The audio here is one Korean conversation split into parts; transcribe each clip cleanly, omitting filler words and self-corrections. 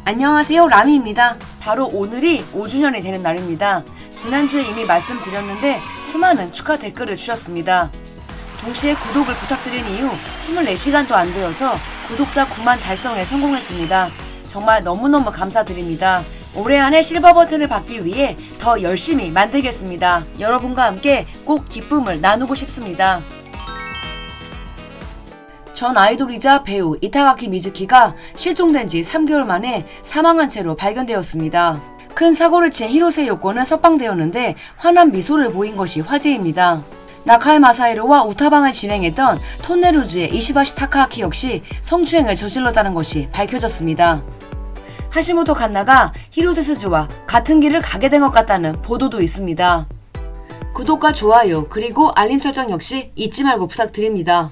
안녕하세요, 라미입니다. 바로 오늘이 5주년이 되는 날입니다. 지난주에 이미 말씀드렸는데 수많은 축하 댓글을 주셨습니다. 동시에 구독을 부탁드린 이후 24시간도 안 되어서 구독자 9만 달성에 성공했습니다. 정말 너무너무 감사드립니다. 올해 안에 실버 버튼을 받기 위해 더 열심히 만들겠습니다. 여러분과 함께 꼭 기쁨을 나누고 싶습니다. 전 아이돌이자 배우 이타가키 미즈키가 실종된 지 3개월 만에 사망한 채로 발견되었습니다. 큰 사고를 친 히로세 요코는 석방되었는데 환한 미소를 보인 것이 화제입니다. 나카에 마사히로와 우타방을 진행했던 톤네루즈의 이시바시 타카하키 역시 성추행을 저질렀다는 것이 밝혀졌습니다. 하시모토 칸나가 히로세스즈와 같은 길을 가게 된 것 같다는 보도도 있습니다. 구독과 좋아요 그리고 알림 설정 역시 잊지 말고 부탁드립니다.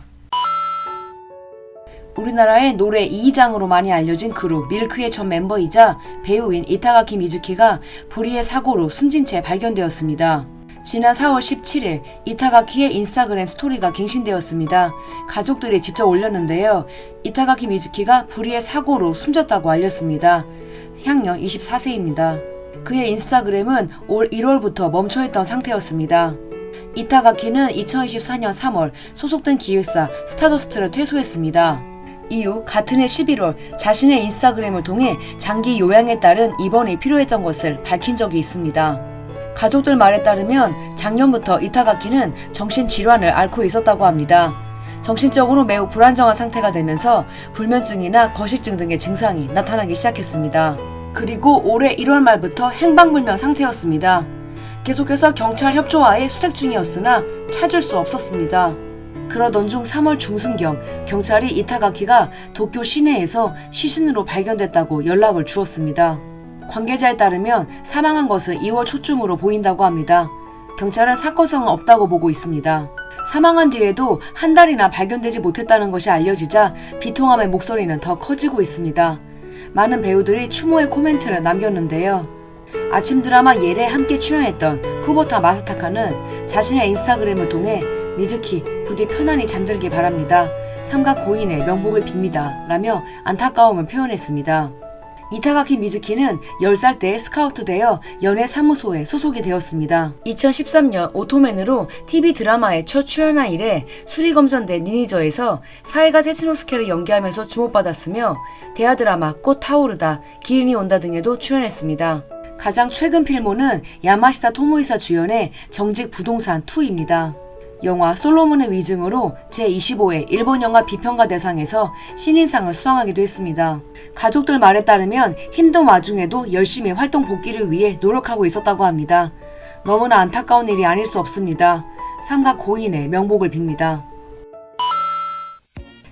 우리나라의 노래 2위장으로 많이 알려진 그룹 밀크의 전 멤버이자 배우인 이타가키 미즈키가 불의의 사고로 숨진 채 발견되었습니다. 지난 4월 17일 이타가키의 인스타그램 스토리가 갱신되었습니다. 가족들이 직접 올렸는데요. 이타가키 미즈키가 불의의 사고로 숨졌다고 알렸습니다. 향년 24세입니다. 그의 인스타그램은 올 1월부터 멈춰있던 상태였습니다. 이타가키는 2024년 3월 소속된 기획사 스타더스트를 퇴소했습니다. 이후 같은 해 11월 자신의 인스타그램을 통해 장기 요양에 따른 입원이 필요했던 것을 밝힌 적이 있습니다. 가족들 말에 따르면 작년부터 이타가키는 정신질환을 앓고 있었다고 합니다. 정신적으로 매우 불안정한 상태가 되면서 불면증이나 거식증 등의 증상이 나타나기 시작했습니다. 그리고 올해 1월 말부터 행방불명 상태였습니다. 계속해서 경찰 협조하에 수색 중이었으나 찾을 수 없었습니다. 그러던 중 3월 중순경 경찰이 이타가키가 도쿄 시내에서 시신으로 발견됐다고 연락을 주었습니다. 관계자에 따르면 사망한 것은 2월 초쯤으로 보인다고 합니다. 경찰은 사건성은 없다고 보고 있습니다. 사망한 뒤에도 한 달이나 발견되지 못했다는 것이 알려지자 비통함의 목소리는 더 커지고 있습니다. 많은 배우들이 추모의 코멘트를 남겼는데요. 아침 드라마 예레에 함께 출연했던 쿠보타 마사타카는 자신의 인스타그램을 통해 미즈키 부디 편안히 잠들길 바랍니다. 삼가 고인의 명복을 빕니다. 라며 안타까움을 표현했습니다. 이타가키 미즈키는 10살 때 스카우트되어 연예사무소에 소속이 되었습니다. 2013년 오토맨으로 TV 드라마에 첫 출연한 이래 수리검전대 니니저에서 사이가 테츠노스케를 연기하면서 주목받았으며 대하 드라마 꽃 타오르다, 기린이 온다 등에도 출연했습니다. 가장 최근 필모는 야마시타 토모이사 주연의 정직 부동산 2입니다. 영화 솔로몬의 위증으로 제25회 일본 영화 비평가 대상에서 신인상을 수상하기도 했습니다. 가족들 말에 따르면 힘든 와중에도 열심히 활동 복귀를 위해 노력하고 있었다고 합니다. 너무나 안타까운 일이 아닐 수 없습니다. 삼가 고인의 명복을 빕니다.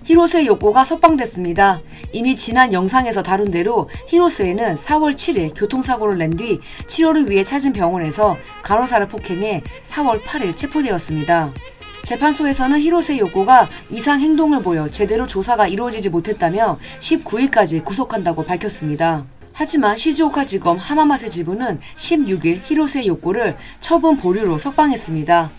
히로세 요코가 석방됐습니다. 이미 지난 영상에서 다룬 대로 히로세는 4월 7일 교통사고를 낸 뒤 치료를 위해 찾은 병원에서 간호사를 폭행해 4월 8일 체포되었습니다. 재판소에서는 히로세 요코가 이상 행동을 보여 제대로 조사가 이루어지지 못했다며 19일까지 구속한다고 밝혔습니다. 하지만 시즈오카지검 하마마세 지부는 16일 히로세 요코를 처분 보류로 석방했습니다.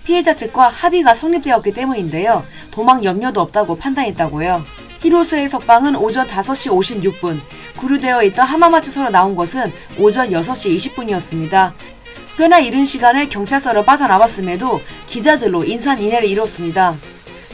피해자 측과 합의가 성립되었기 때문인데요. 도망 염려도 없다고 판단했다고요. 히로세의 석방은 오전 5시 56분, 구류되어 있던 하마마츠서로 나온 것은 오전 6시 20분이었습니다. 꽤나 이른 시간에 경찰서를 빠져나왔음에도 기자들로 인산인해를 이뤘습니다.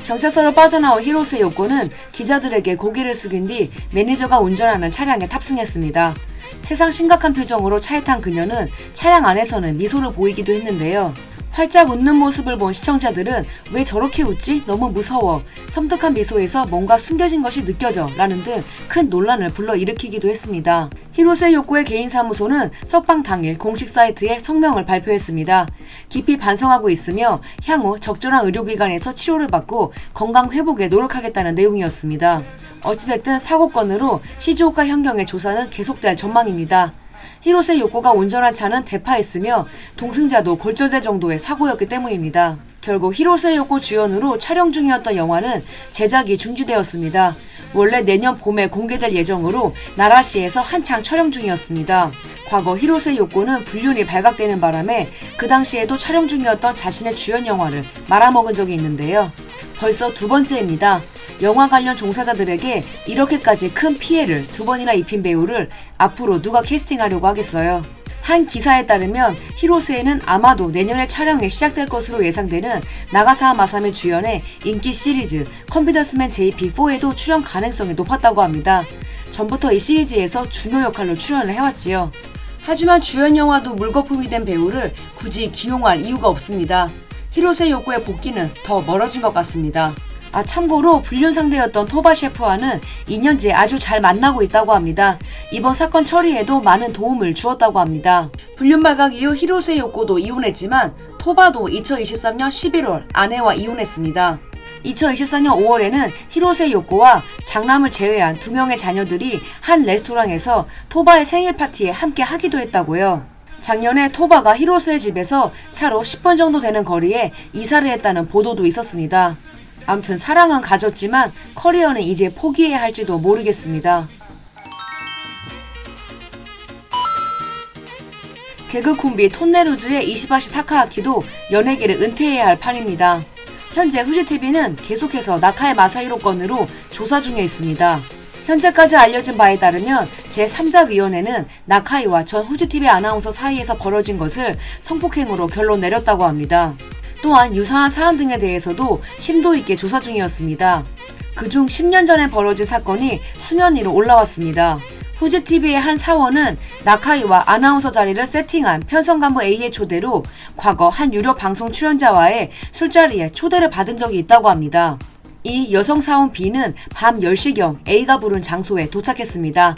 경찰서를 빠져나온 히로세 요코는 기자들에게 고개를 숙인 뒤 매니저가 운전하는 차량에 탑승했습니다. 세상 심각한 표정으로 차에 탄 그녀는 차량 안에서는 미소를 보이기도 했는데요. 활짝 웃는 모습을 본 시청자들은 왜 저렇게 웃지? 너무 무서워. 섬뜩한 미소에서 뭔가 숨겨진 것이 느껴져. 라는 등 큰 논란을 불러일으키기도 했습니다. 히로세 요코의 개인 사무소는 석방 당일 공식 사이트에 성명을 발표했습니다. 깊이 반성하고 있으며 향후 적절한 의료기관에서 치료를 받고 건강 회복에 노력하겠다는 내용이었습니다. 어찌됐든 사고건으로 시즈오카 현경의 조사는 계속될 전망입니다. 히로세 요코가 운전한 차는 대파했으며 동승자도 골절될 정도의 사고였기 때문입니다. 결국 히로세 요코 주연으로 촬영 중이었던 영화는 제작이 중지되었습니다. 원래 내년 봄에 공개될 예정으로 나라시에서 한창 촬영 중이었습니다. 과거 히로세 요코는 불륜이 발각되는 바람에 그 당시에도 촬영 중이었던 자신의 주연 영화를 말아먹은 적이 있는데요. 벌써 두 번째입니다. 영화 관련 종사자들에게 이렇게까지 큰 피해를 2번이나 입힌 배우를 앞으로 누가 캐스팅하려고 하겠어요. 한 기사에 따르면 히로세에는 아마도 내년에 촬영이 시작될 것으로 예상되는 나가사와 마사미 주연의 인기 시리즈 컴퓨터스맨 JP4에도 출연 가능성이 높았다고 합니다. 전부터 이 시리즈에서 중요 역할로 출연을 해왔지요. 하지만 주연 영화도 물거품이 된 배우를 굳이 기용할 이유가 없습니다. 히로세 요코의 복귀는 더 멀어진 것 같습니다. 참고로 불륜 상대였던 토바 셰프와는 2년째 아주 잘 만나고 있다고 합니다. 이번 사건 처리에도 많은 도움을 주었다고 합니다. 불륜 발각 이후 히로세 요코도 이혼했지만 토바도 2023년 11월 아내와 이혼했습니다. 2024년 5월에는 히로세 요코와 장남을 제외한 2명의 자녀들이 한 레스토랑에서 토바의 생일 파티에 함께 하기도 했다고요. 작년에 토바가 히로세의 집에서 차로 10분 정도 되는 거리에 이사를 했다는 보도도 있었습니다. 아무튼 사랑은 가졌지만 커리어는 이제 포기해야 할지도 모르겠습니다. 개그 콤비 톤네루즈의 이시바시 타카하키도 연예계를 은퇴해야 할 판입니다. 현재 후지TV는 계속해서 나카의 마사히로 건으로 조사 중에 있습니다. 현재까지 알려진 바에 따르면 제3자위원회는 나카이와 전 후지TV 아나운서 사이에서 벌어진 것을 성폭행으로 결론 내렸다고 합니다. 또한 유사한 사안 등에 대해서도 심도 있게 조사 중이었습니다. 그중 10년 전에 벌어진 사건이 수면 위로 올라왔습니다. 후지TV의 한 사원은 나카이와 아나운서 자리를 세팅한 편성 간부 A의 초대로 과거 한 유료 방송 출연자와의 술자리에 초대를 받은 적이 있다고 합니다. 이 여성 사원 B는 밤 10시경 A가 부른 장소에 도착했습니다.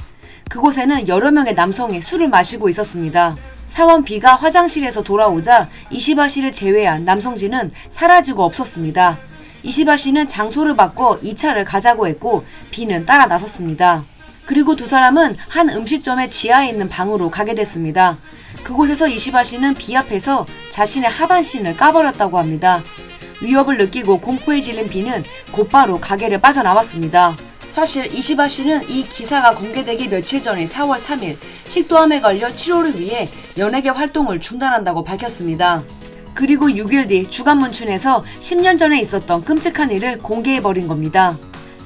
그곳에는 여러 명의 남성이 술을 마시고 있었습니다. 사원 B가 화장실에서 돌아오자 이시바시를 제외한 남성진은 사라지고 없었습니다. 이시바시는 장소를 바꿔 2차를 가자고 했고 B는 따라 나섰습니다. 그리고 두 사람은 한 음식점의 지하에 있는 방으로 가게 됐습니다. 그곳에서 이시바시는 B 앞에서 자신의 하반신을 까버렸다고 합니다. 위협을 느끼고 공포에 질린 B는 곧바로 가게를 빠져나왔습니다. 사실 이시바시는 이 기사가 공개되기 며칠 전인 4월 3일 식도암에 걸려 치료를 위해 연예계 활동을 중단한다고 밝혔습니다. 그리고 6일 뒤 주간문춘에서 10년 전에 있었던 끔찍한 일을 공개해버린 겁니다.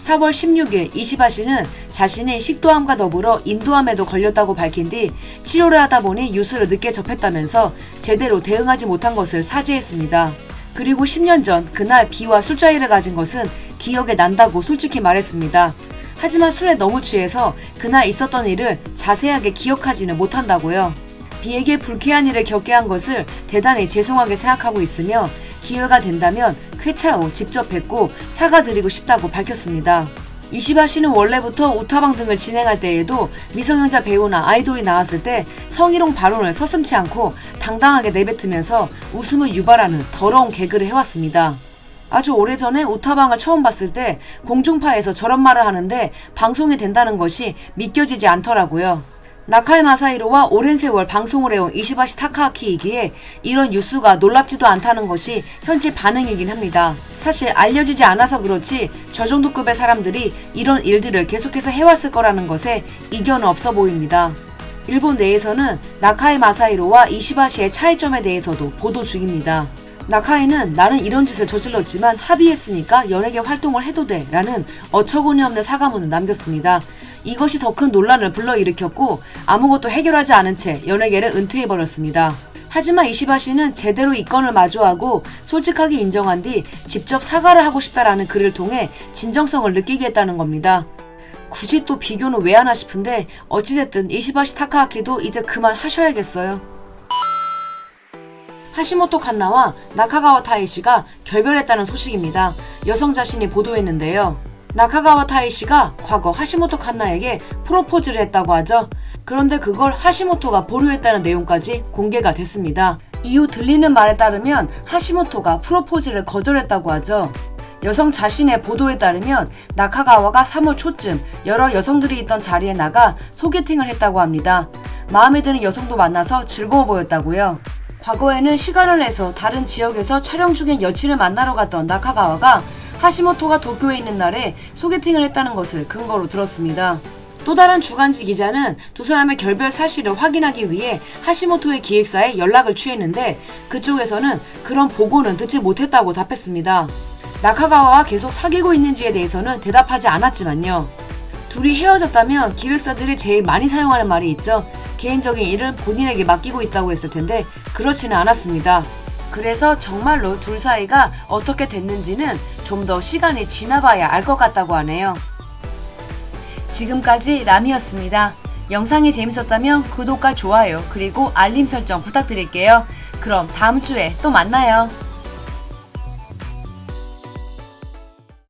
4월 16일 이시바시는 자신이 식도암과 더불어 인도암에도 걸렸다고 밝힌 뒤 치료를 하다 보니 뉴스를 늦게 접했다면서 제대로 대응하지 못한 것을 사죄했습니다. 그리고 10년 전 그날 B와 술자리를 가진 것은 기억에 난다고 솔직히 말했습니다. 하지만 술에 너무 취해서 그날 있었던 일을 자세하게 기억하지는 못한다고요. B에게 불쾌한 일을 겪게 한 것을 대단히 죄송하게 생각하고 있으며 기회가 된다면 쾌차 후 직접 뵙고 사과드리고 싶다고 밝혔습니다. 이시바시는 원래부터 우타방 등을 진행할 때에도 미성년자 배우나 아이돌이 나왔을 때 성희롱 발언을 서슴지 않고 당당하게 내뱉으면서 웃음을 유발하는 더러운 개그를 해왔습니다. 아주 오래전에 우타방을 처음 봤을 때 공중파에서 저런 말을 하는데 방송이 된다는 것이 믿겨지지 않더라고요. 나카이 마사히로와 오랜 세월 방송을 해온 이시바시 타카하키이기에 이런 뉴스가 놀랍지도 않다는 것이 현재 반응이긴 합니다. 사실 알려지지 않아서 그렇지 저 정도 급의 사람들이 이런 일들을 계속해서 해왔을 거라는 것에 이견은 없어 보입니다. 일본 내에서는 나카이 마사히로와 이시바시의 차이점에 대해서도 보도 중입니다. 나카이는 나는 이런 짓을 저질렀지만 합의했으니까 연예계 활동을 해도 돼 라는 어처구니 없는 사과문을 남겼습니다. 이것이 더 큰 논란을 불러일으켰고 아무것도 해결하지 않은 채 연예계를 은퇴해버렸습니다. 하지만 이시바시는 제대로 이 건을 마주하고 솔직하게 인정한 뒤 직접 사과를 하고 싶다라는 글을 통해 진정성을 느끼게 했다는 겁니다. 굳이 또 비교는 왜 하나 싶은데 어찌됐든 이시바시 타카하키도 이제 그만 하셔야겠어요. 하시모토 칸나와 나카가와 타이시가 결별했다는 소식입니다. 여성 자신이 보도했는데요. 나카가와 타이시가 과거 하시모토 칸나에게 프로포즈를 했다고 하죠. 그런데 그걸 하시모토가 보류했다는 내용까지 공개가 됐습니다. 이후 들리는 말에 따르면 하시모토가 프로포즈를 거절했다고 하죠. 여성 자신의 보도에 따르면 나카가와가 3월 초쯤 여러 여성들이 있던 자리에 나가 소개팅을 했다고 합니다. 마음에 드는 여성도 만나서 즐거워 보였다고요. 과거에는 시간을 내서 다른 지역에서 촬영 중인 여친을 만나러 갔던 나카가와가 하시모토가 도쿄에 있는 날에 소개팅을 했다는 것을 근거로 들었습니다. 또 다른 주간지 기자는 두 사람의 결별 사실을 확인하기 위해 하시모토의 기획사에 연락을 취했는데 그쪽에서는 그런 보고는 듣지 못했다고 답했습니다. 나카가와와 계속 사귀고 있는지에 대해서는 대답하지 않았지만요. 둘이 헤어졌다면 기획사들이 제일 많이 사용하는 말이 있죠. 개인적인 일은 본인에게 맡기고 있다고 했을 텐데 그렇지는 않았습니다. 그래서 정말로 둘 사이가 어떻게 됐는지는 좀 더 시간이 지나봐야 알 것 같다고 하네요. 지금까지 람이었습니다. 영상이 재밌었다면 구독과 좋아요 그리고 알림 설정 부탁드릴게요. 그럼 다음 주에 또 만나요.